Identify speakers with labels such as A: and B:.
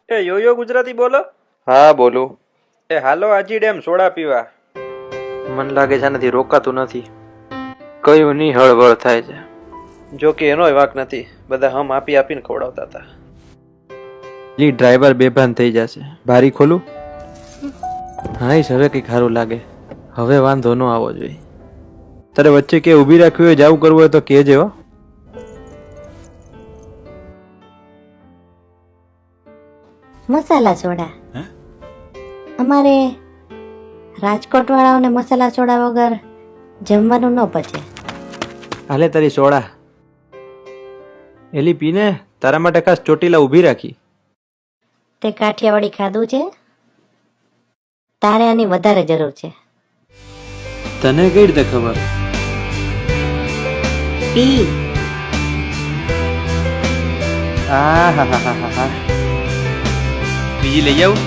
A: એ yoyo Gujarati બોલો.
B: હા બોલું.
A: એ હાલો આજી ડેમ સોડા પીવા.
B: મન લાગે છે નથી રોકાતું નથી. કયું નહીં હળવળ થાય છે. જો કે એનોય વાંક નથી, બધા હમ આપી આપીને ખવડાવતા હતા. લી ડ્રાઈવર બેભાન થઈ જશે. બારી ખોલું? હા હવે કંઈક સારું લાગે. હવે વાંધો ન આવવો જોઈએ. તારે વચ્ચે કે ઊભી રાખવી હોય, જાવું કરવું હોય તો કહેજે હો.
C: મસાલા સોડા અમારે રાજકોટ વાળાઓને મસાલા સોડા વગર જમવાનું ન પચે.
B: હાલે તારી સોડા. એલી પીને, તારા માટે ખાસ ચોટીલા ઊભી રાખી.
C: તે કાઠિયાવાડી ખાધું છે? તારે આની વધારે જરૂર છે.
B: તને કઈ રીતે ખબર?
C: પી.
B: આ હા હા હા હા. બીજી લઈ આવું?